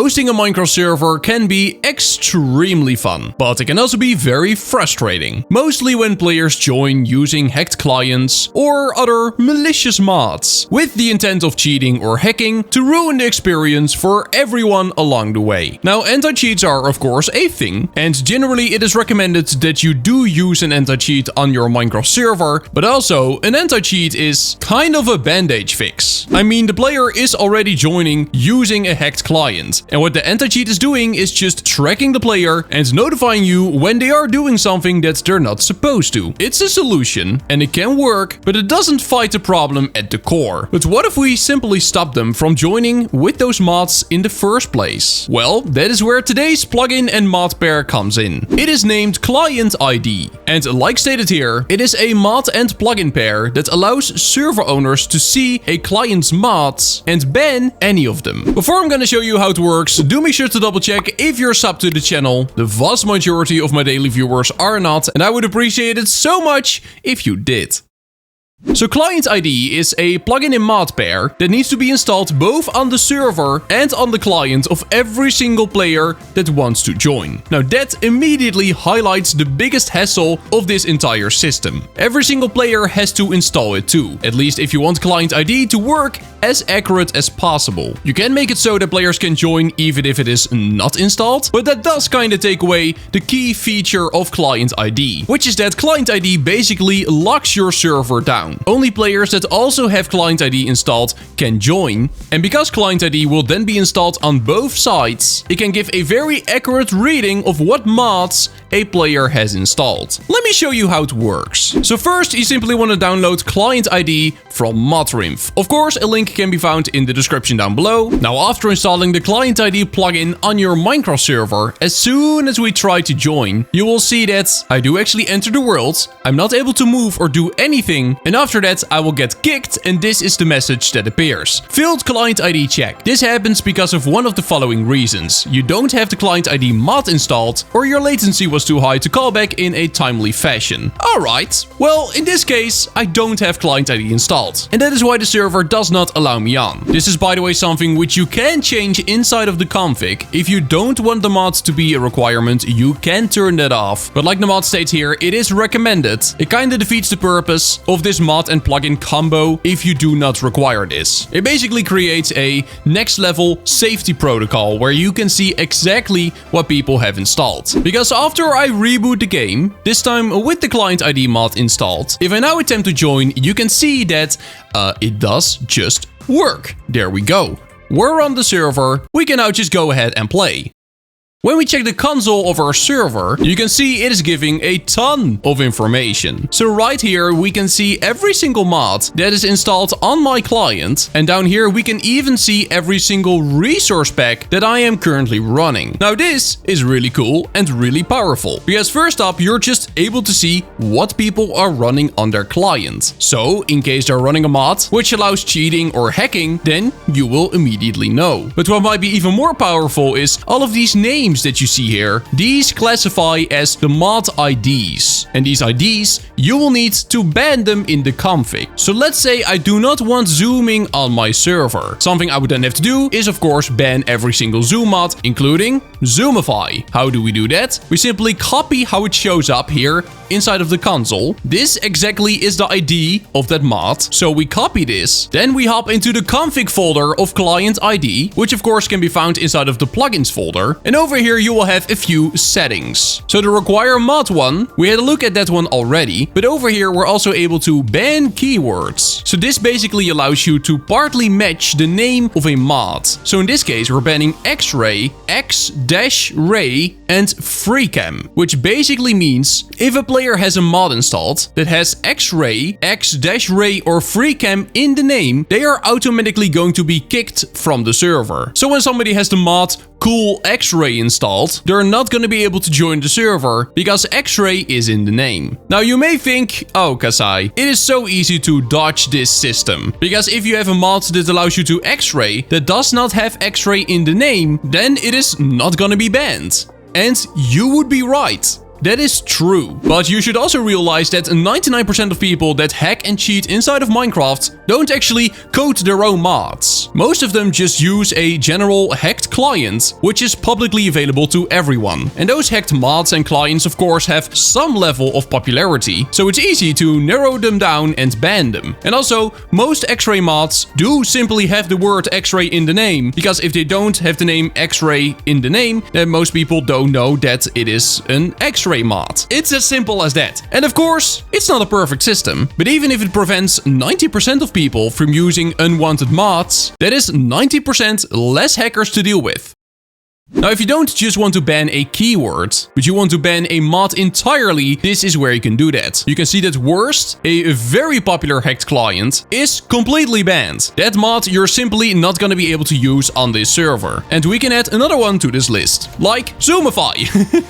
Hosting a Minecraft server can be extremely fun, but it can also be very frustrating. Mostly when players join using hacked clients or other malicious mods, with the intent of cheating or hacking to ruin the experience for everyone along the way. Now, anti-cheats are of course a thing, and generally it is recommended that you do use an anti-cheat on your Minecraft server, but also an anti-cheat is kind of a bandage fix. I mean, the player is already joining using a hacked client, and what the anti-cheat is doing is just tracking the player and notifying you when they are doing something that they're not supposed to. It's a solution, and it can work, but it doesn't fight the problem at the core. But what if we simply stop them from joining with those mods in the first place? Well, that is where today's plugin and mod pair comes in. It is named ClientID, and like stated here, it is a mod and plugin pair that allows server owners to see a client's mods and ban any of them. Before I'm gonna show you how it works, do make sure to double check if you're subbed to the channel. The vast majority of my daily viewers are not, and I would appreciate it so much if you did. So ClientID is a plugin and mod pair that needs to be installed both on the server and on the client of every single player that wants to join. Now that immediately highlights the biggest hassle of this entire system. Every single player has to install it too, at least if you want ClientID to work as accurate as possible. You can make it so that players can join even if it is not installed, but that does kinda take away the key feature of ClientID, which is that ClientID basically locks your server down. Only players that also have ClientID installed can join, and because ClientID will then be installed on both sides, it can give a very accurate reading of what mods a player has installed. Let me show you how it works. So first, you simply want to download ClientID from Modrinf. Of course, a link can be found in the description down below. Now, after installing the ClientID plugin on your Minecraft server, as soon as we try to join, you will see that I do actually enter the world, I'm not able to move or do anything, and after that I will get kicked, and this is the message that appears. Failed ClientID check. This happens because of one of the following reasons. You don't have the ClientID mod installed, or your latency was too high to call back in a timely fashion. Alright, well in this case I don't have ClientID installed, and that is why the server does not allow me on. This is by the way something which you can change inside of the config. If you don't want the mod to be a requirement, you can turn that off, but like the mod states here, it is recommended. It kinda defeats the purpose of this mod and plugin combo if you do not require this. It basically creates a next level safety protocol where you can see exactly what people have installed. Because after I reboot the game, this time with the ClientID mod installed, if I now attempt to join, you can see that it does just work. There we go. We're on the server. We can now just go ahead and play. When we check the console of our server, you can see it is giving a ton of information. So right here, we can see every single mod that is installed on my client. And down here, we can even see every single resource pack that I am currently running. Now this is really cool and really powerful, because first up, you're just able to see what people are running on their client. So in case they're running a mod which allows cheating or hacking, then you will immediately know. But what might be even more powerful is all of these names that you see here. These classify as the mod IDs, and these IDs you will need to ban them in the config. So let's say I do not want zooming on my server. Something I would then have to do is of course ban every single zoom mod, including Zoomify. How do we do that? We simply copy how it shows up here inside of the console. This exactly is the ID of that mod. So we copy this, then we hop into the config folder of ClientID, which of course can be found inside of the plugins folder. And over here you will have a few settings. So the require mod one, we had a look at that one already, but over here we're also able to ban keywords. So this basically allows you to partly match the name of a mod. So in this case we're banning X-ray, X-ray, and FreeCam, which basically means if a player has a mod installed that has X-ray, X-ray, or FreeCam in the name, they are automatically going to be kicked from the server. So when somebody has the mod Cool X-ray installed, they're not going to be able to join the server because X-ray is in the name. Now you may think, oh Kasai, it is so easy to dodge this system, because if you have a mod that allows you to X-ray that does not have X-ray in the name, then it is not going to be banned. And you would be right. that is true. But you should also realize that 99% of people that hack and cheat inside of Minecraft don't actually code their own mods. Most of them just use a general hacked client, which is publicly available to everyone. And those hacked mods and clients of course have some level of popularity, so it's easy to narrow them down and ban them. And also, most X-ray mods do simply have the word X-ray in the name, because if they don't have the name X-ray in the name, then most people don't know that it is an X-ray mod. It's as simple as that. And of course, it's not a perfect system, but even if it prevents 90% of people from using unwanted mods, that is 90% less hackers to deal with. Now, if you don't just want to ban a keyword, but you want to ban a mod entirely, this is where you can do that. You can see that Worst, a very popular hacked client, is completely banned. That mod you're simply not gonna be able to use on this server. And we can add another one to this list, like Zoomify.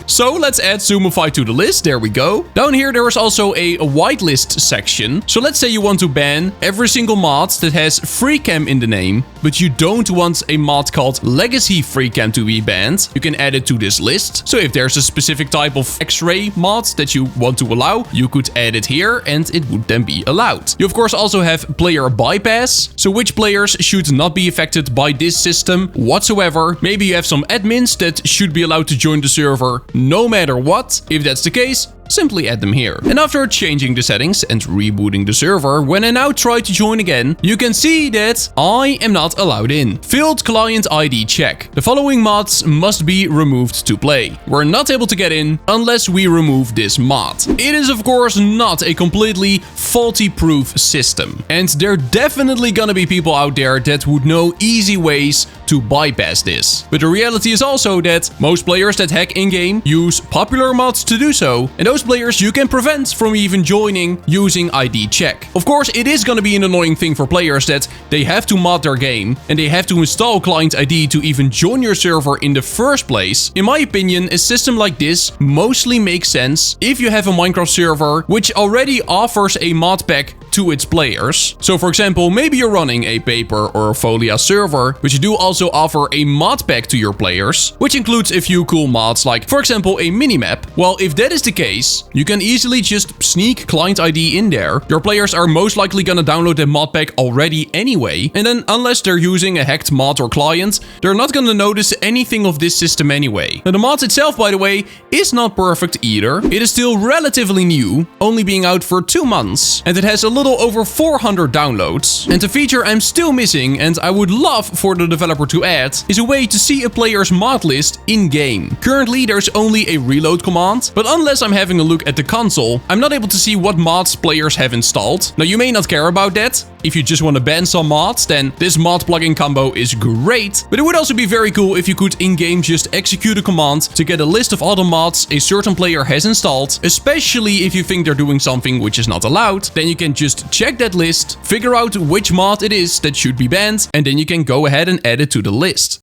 So let's add Zoomify to the list, there we go. Down here there is also a whitelist section. So let's say you want to ban every single mod that has FreeCam in the name, but you don't want a mod called Legacy FreeCam to be banned. You can add it to this list. So if there's a specific type of X-ray mod that you want to allow, you could add it here and it would then be allowed. You of course also have player bypass. So which players should not be affected by this system whatsoever. Maybe you have some admins that should be allowed to join the server no matter what. If that's the case, simply add them here. And after changing the settings and rebooting the server, when I now try to join again, you can see that I am not allowed in. Failed client ID check. The following mods must be removed to play. We're not able to get in unless we remove this mod. It is of course not a completely faulty-proof system. And there are definitely gonna be people out there that would know easy ways to bypass this. But the reality is also that most players that hack in-game use popular mods to do so, and those players you can prevent from even joining using ID check. Of course, it is gonna be an annoying thing for players that they have to mod their game and they have to install client ID to even join your server in the first place. In my opinion, a system like this mostly makes sense if you have a Minecraft server which already offers a mod pack to its players. So for example, maybe you're running a Paper or a Folia server, but you do also offer a mod pack to your players, which includes a few cool mods like, for example, a minimap. Well, if that is the case, you can easily just sneak client ID in there. Your players are most likely gonna download the mod pack already anyway, and then unless they're using a hacked mod or client, they're not gonna notice anything of this system anyway. Now the mod itself, by the way, is not perfect either. It is still relatively new, only being out for 2 months, and it has a little over 400 downloads. And the feature I'm still missing, and I would love for the developer to add, is a way to see a player's mod list in-game. Currently there's only a reload command, but unless I'm having a look at the console, I'm not able to see what mods players have installed. Now you may not care about that. If you just want to ban some mods, then this mod plugin combo is great, but it would also be very cool if you could in-game just execute a command to get a list of all the mods a certain player has installed, especially if you think they're doing something which is not allowed. Then you can just check that list, figure out which mod it is that should be banned, and then you can go ahead and add it to the list.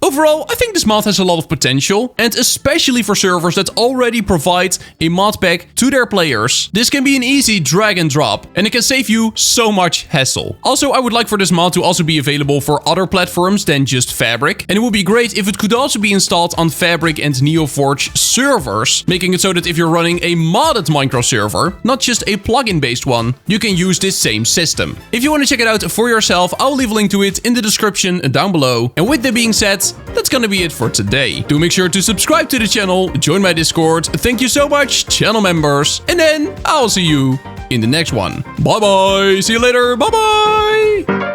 Overall, I think this mod has a lot of potential, and especially for servers that already provide a mod pack to their players, this can be an easy drag and drop, and it can save you so much hassle. Also, I would like for this mod to also be available for other platforms than just Fabric, and it would be great if it could also be installed on Fabric and Neoforge servers, making it so that if you're running a modded Minecraft server, not just a plugin-based one, you can use this same system. If you want to check it out for yourself, I'll leave a link to it in the description down below. And with that being said, that's gonna be it for today. Do make sure to subscribe to the channel, join my Discord. Thank you so much, channel members. And then I'll see you in the next one. Bye bye. See you later. Bye bye.